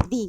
3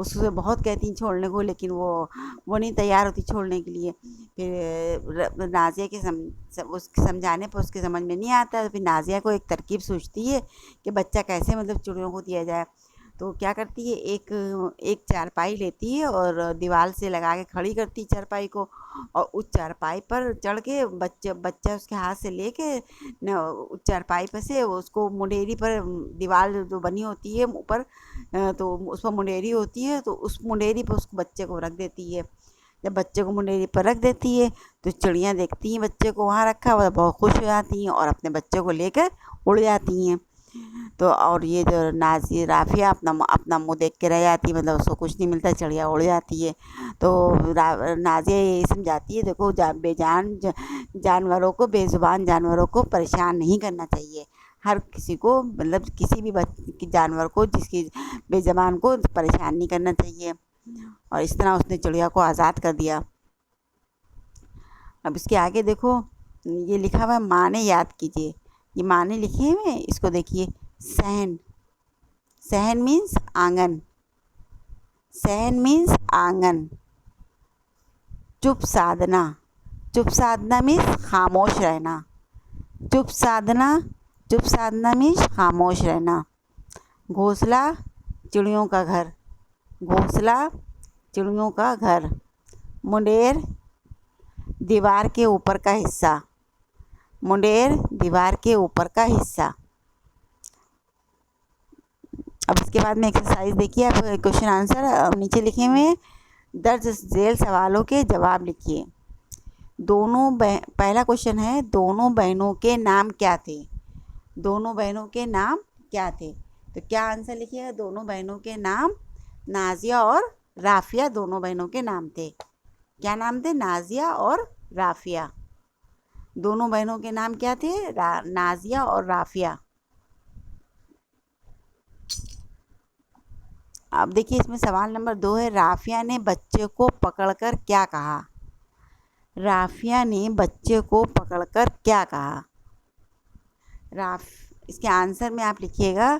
اس سے بہت کہتی ہیں چھوڑنے کو، لیکن وہ نہیں تیار ہوتی چھوڑنے کے لیے۔ پھر نازیہ کے اس کے سمجھانے پر اس کے سمجھ میں نہیں آتا، تو پھر نازیہ کو ایک ترکیب سوچتی ہے کہ بچہ کیسے مطلب چڑیوں کو دیا جائے۔ تو کیا کرتی ہے، ایک چارپائی لیتی ہے اور دیوار سے لگا کے کھڑی کرتی ہے چارپائی کو، اور اس چارپائی پر چڑھ کے بچہ اس کے ہاتھ سے لے کے اس چارپائی پر سے اس کو منڈیری پر، دیوار جو بنی ہوتی ہے اوپر تو اس پر منڈیری ہوتی ہے، تو اس منڈیری پر اس بچے کو رکھ دیتی ہے۔ جب بچے کو منڈیری پر رکھ دیتی ہے تو چڑیاں دیکھتی ہیں بچے کو وہاں رکھا ہوا، بہت خوش ہو جاتی ہیں اور اپنے بچے کو لے کر اڑ جاتی ہیں۔ تو اور یہ جو رافعہ اپنا منہ دیکھ کے رہ جاتی ہے، مطلب اس کو کچھ نہیں ملتا، چڑیا اڑ جاتی ہے۔ تو نازیہ یہ سمجھاتی ہے، دیکھو بے جان جانوروں کو، بے زبان جانوروں کو پریشان نہیں کرنا چاہیے، ہر کسی کو مطلب کسی بھی جانور کو، جس کی بے زبان کو پریشان نہیں کرنا چاہیے۔ اور اس طرح اس نے چڑیا کو آزاد کر دیا۔ اب اس کے آگے دیکھو، یہ لکھا ہوا ہے معنی یاد کیجیے، یہ معنی لکھے ہوئے ہیں، اس کو دیکھیے۔ صحن، صحن مینس آنگن، صحن مینس آنگن۔ چپ سادھنا، چپ سادھنا مینس خاموش رہنا، چپ سادھنا، چپ سادھنا مینس خاموش رہنا۔ گھونسلہ، چڑیوں کا گھر، گھونسلہ چڑیوں کا گھر۔ منڈیر، دیوار کے اوپر کا حصہ، منڈیر دیوار کے اوپر کا حصہ۔ اب اس کے بعد میں ایکسرسائز دیکھیے، اب کوشچن آنسر نیچے لکھے ہوئے ہیں، درج ذیل سوالوں کے جواب لکھیے۔ پہلا کوشچن ہے، دونوں بہنوں کے نام کیا تھے؟ دونوں بہنوں کے نام کیا تھے؟ تو کیا آنسر لکھیے گا؟ دونوں بہنوں کے نام نازیہ اور رافعہ دونوں بہنوں کے نام تھے۔ کیا نام تھے؟ نازیہ اور رافعہ۔ دونوں بہنوں کے نام کیا تھے؟ نازیہ اور رافعہ۔ اب دیکھیے اس میں سوال نمبر 2 ہے، رافعہ نے بچے کو پکڑ کر کیا کہا؟ رافعہ نے بچے کو پکڑ کر کیا کہا؟ اس کے آنسر میں آپ لکھیے گا،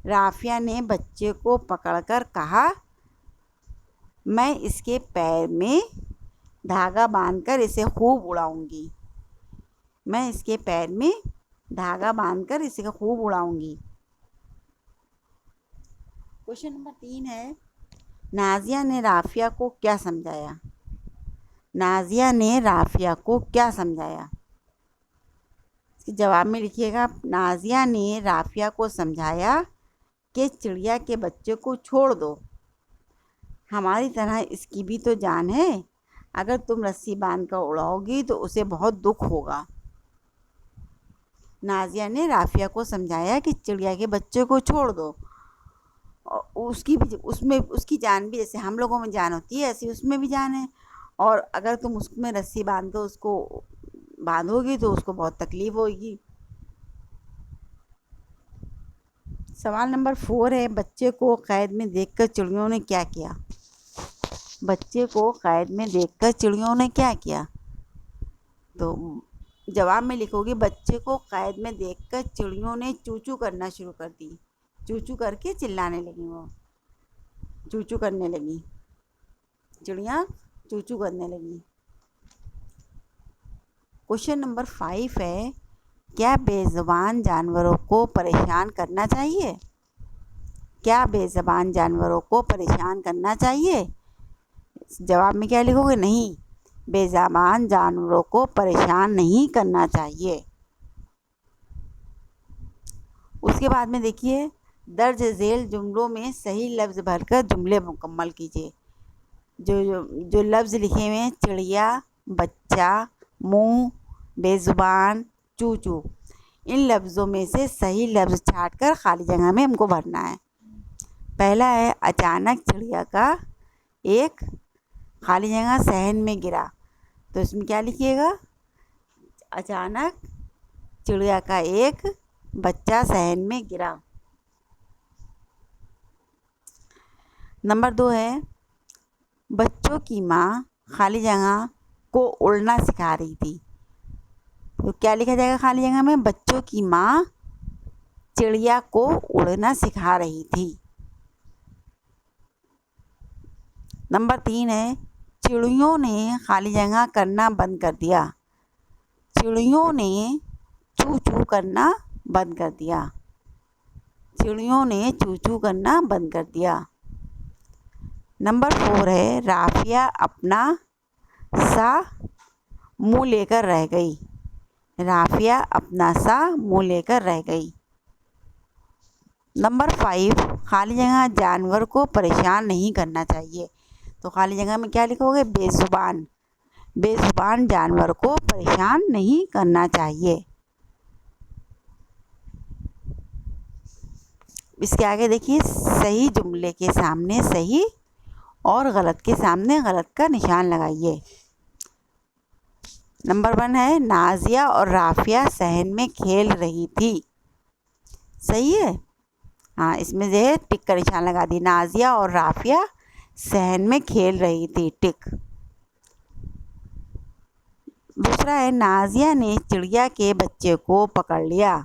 رافعہ نے بچے کو پکڑ کر کہا، میں اس کے پیر میں دھاگا باندھ کر اسے خوب اڑاؤں گی، میں اس کے پیر میں دھاگا باندھ کر اسے خوب اڑاؤں گی۔ کوشچن نمبر 3 ہے، نازیہ نے رافعہ کو کیا سمجھایا؟ نازیہ نے رافعہ کو کیا سمجھایا؟ اس کے جواب میں لکھیے گا، نازیہ نے رافعہ کو سمجھایا کہ چڑیا کے بچے کو چھوڑ دو، ہماری طرح اس کی بھی تو جان ہے، اگر تم رسی باندھ کر اڑاؤ گی تو اسے بہت دکھ ہوگا۔ نازیہ نے رافعہ کو سمجھایا کہ چڑیا کے بچے کو چھوڑ دو، اس کی جان بھی، جیسے ہم لوگوں میں جان ہوتی ہے ایسی اس میں بھی جان ہے، اور اگر تم اس میں رسی باندھو گی تو اس کو بہت تکلیف ہوگی۔ سوال نمبر 4 ہے، بچے کو قید میں دیکھ کر چڑیوں نے کیا کیا؟ بچے کو قید میں دیکھ کر چڑیوں نے کیا کیا؟ تو جواب میں لکھو گے، بچے کو قید میں دیکھ کر چڑیوں نے چوچو کرنا شروع کر دی، چوچو کر کے چلانے لگی، وہ چوچو کرنے لگی، چڑیاں چوچو کرنے لگی۔ کوشچن نمبر 5 ہے، کیا بے زبان جانوروں کو پریشان کرنا چاہیے؟ کیا بے زبان جانوروں کو پریشان کرنا چاہیے؟ جواب میں کیا لکھو گے؟ نہیں، بے زبان جانوروں کو پریشان نہیں کرنا چاہیے۔ اس کے بعد میں دیکھیے، درج ذیل جملوں میں صحیح لفظ بھر کر جملے مکمل کیجیے۔ جو لفظ لکھے ہوئے ہیں، چڑیا، بچہ، منہ، بے زبان، چوچو، ان لفظوں میں سے صحیح لفظ چھانٹ کر خالی جگہ میں ہم کو بھرنا ہے۔ پہلا ہے، اچانک چڑیا کا ایک خالی جگہ صحن میں گرا، تو اس میں کیا لکھیے گا؟ اچانک چڑیا کا ایک بچہ صحن میں گرا۔ نمبر 2 ہے، بچوں کی ماں خالی جگہ کو اڑنا سکھا رہی تھی، تو کیا لکھا جائے گا خالی جگہ میں؟ بچوں کی ماں چڑیا کو اڑنا سکھا رہی تھی۔ نمبر 3 ہے چڑیوں نے خالی جگہ کرنا بند کر دیا. چڑیوں نے چو چو کرنا بند کر دیا. چڑیوں نے چو چو کرنا بند کر دیا. نمبر 4 ہے رافعہ اپنا سا منہ لے کر رہ گئی. رافعہ اپنا سا منہ لے کر رہ گئی. نمبر 5 خالی جگہ جانور کو پریشان نہیں کرنا چاہیے. تو خالی جگہ میں کیا لکھو گے؟ بے زبان. بے زبان جانور کو پریشان نہیں کرنا چاہیے. اس کے آگے دیکھیے صحیح جملے کے سامنے صحیح اور غلط کے سامنے غلط کا نشان لگائیے. نمبر 1 ہے نازیہ اور رافعہ صحن میں کھیل رہی تھی. صحیح ہے. ہاں اس میں جو ہے ٹک کا نشان لگا دی. نازیہ اور رافعہ صحن میں کھیل رہی تھی، ٹک. دوسرا ہے نازیہ نے چڑیا کے بچے کو پکڑ لیا.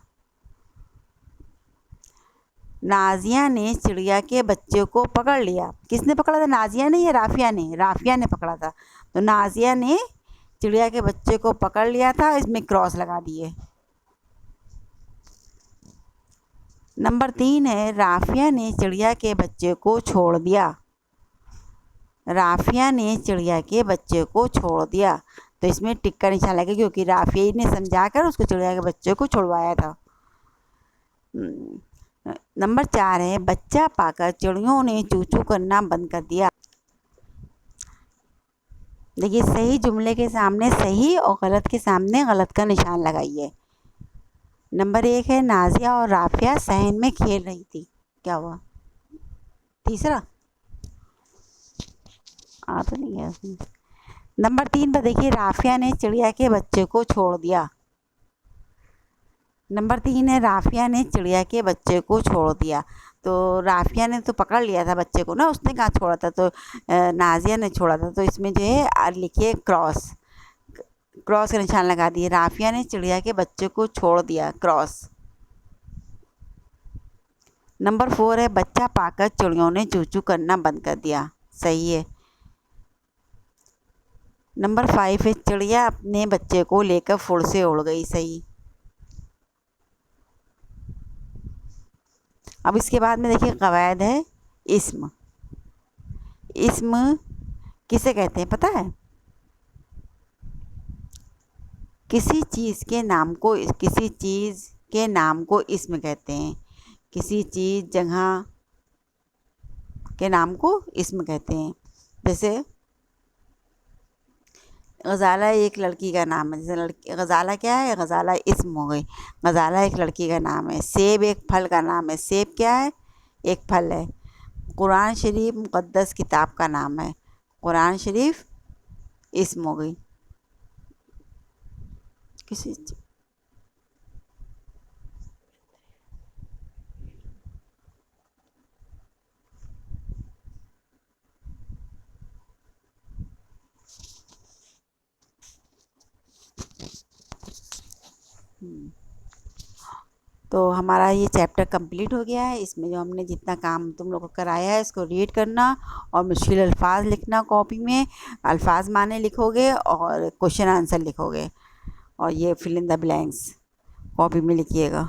نازیہ نے چڑیا کے بچے کو پکڑ لیا. کس نے پکڑا تھا؟ نازیہ نے یا رافعہ نے؟ رافعہ نے پکڑا تھا. تو نازیہ نے چڑیا کے بچے کو پکڑ لیا تھا، اس میں کراس لگا دیے. نمبر 3 ہے رافعہ نے چڑیا کے بچے کو چھوڑ دیا. رافعہ نے چڑیا کے بچے کو چھوڑ دیا. تو اس میں ٹک کا نشان لگے کیونکہ رافعہ نے سمجھا کر اس کو چڑیا کے بچے کو چھڑوایا تھا. نمبر 4 ہے بچہ پا کر چڑیوں نے چو چو کرنا بند کر دیا. دیکھیے صحیح جملے کے سامنے صحیح اور غلط کے سامنے غلط کا نشان لگائیے. نمبر 1 ہے نازیہ اور رافعہ صحن میں کھیل رہی تھی. کیا ہوا؟ تیسرا تو نہیں ہے. نمبر 3 پر دیکھیے رافعہ نے چڑیا کے بچے کو چھوڑ دیا. نمبر 3 ہے رافعہ نے چڑیا کے بچے کو چھوڑ دیا. تو رافعہ نے تو پکڑ لیا تھا بچے کو نا، اس نے کہاں چھوڑا تھا؟ تو نازیہ نے چھوڑا تھا. تو اس میں جو ہے لکھیے کراس. کراس کا نشان لگا دیے. رافعہ نے چڑیا کے بچے کو چھوڑ دیا، کراس. نمبر 4 ہے بچہ پا کر چڑیوں نے چو چو کرنا بند کر دیا. صحیح ہے. نمبر 5 ہے چڑیا اپنے بچے کو لے کر پھر سے اڑ گئی. صحیح. اب اس کے بعد میں دیکھیے قواعد ہے. اسم. اسم کسے کہتے ہیں پتہ ہے؟ کسی چیز کے نام کو اسم کہتے ہیں. کسی چیز جگہ کے نام کو اسم کہتے ہیں. جیسے غزالہ ایک لڑکی کا نام ہے. جیسے غزالہ کیا ہے؟ غزالہ اسم ہو گئی. غزالہ ایک لڑکی کا نام ہے. سیب ایک پھل کا نام ہے. سیب کیا ہے؟ ایک پھل ہے. قرآن شریف مقدس کتاب کا نام ہے. قرآن شریف اسم ہو گئی. کسی تو ہمارا یہ چیپٹر کمپلیٹ ہو گیا ہے. اس میں جو ہم نے جتنا کام تم لوگوں کو کرایا ہے اس کو ریڈ کرنا اور مشکل الفاظ لکھنا. کاپی میں الفاظ معنی لکھو گے اور کوشچن آنسر لکھو گے. اور یہ فل ان دا بلینکس کاپی میں لکھیے گا.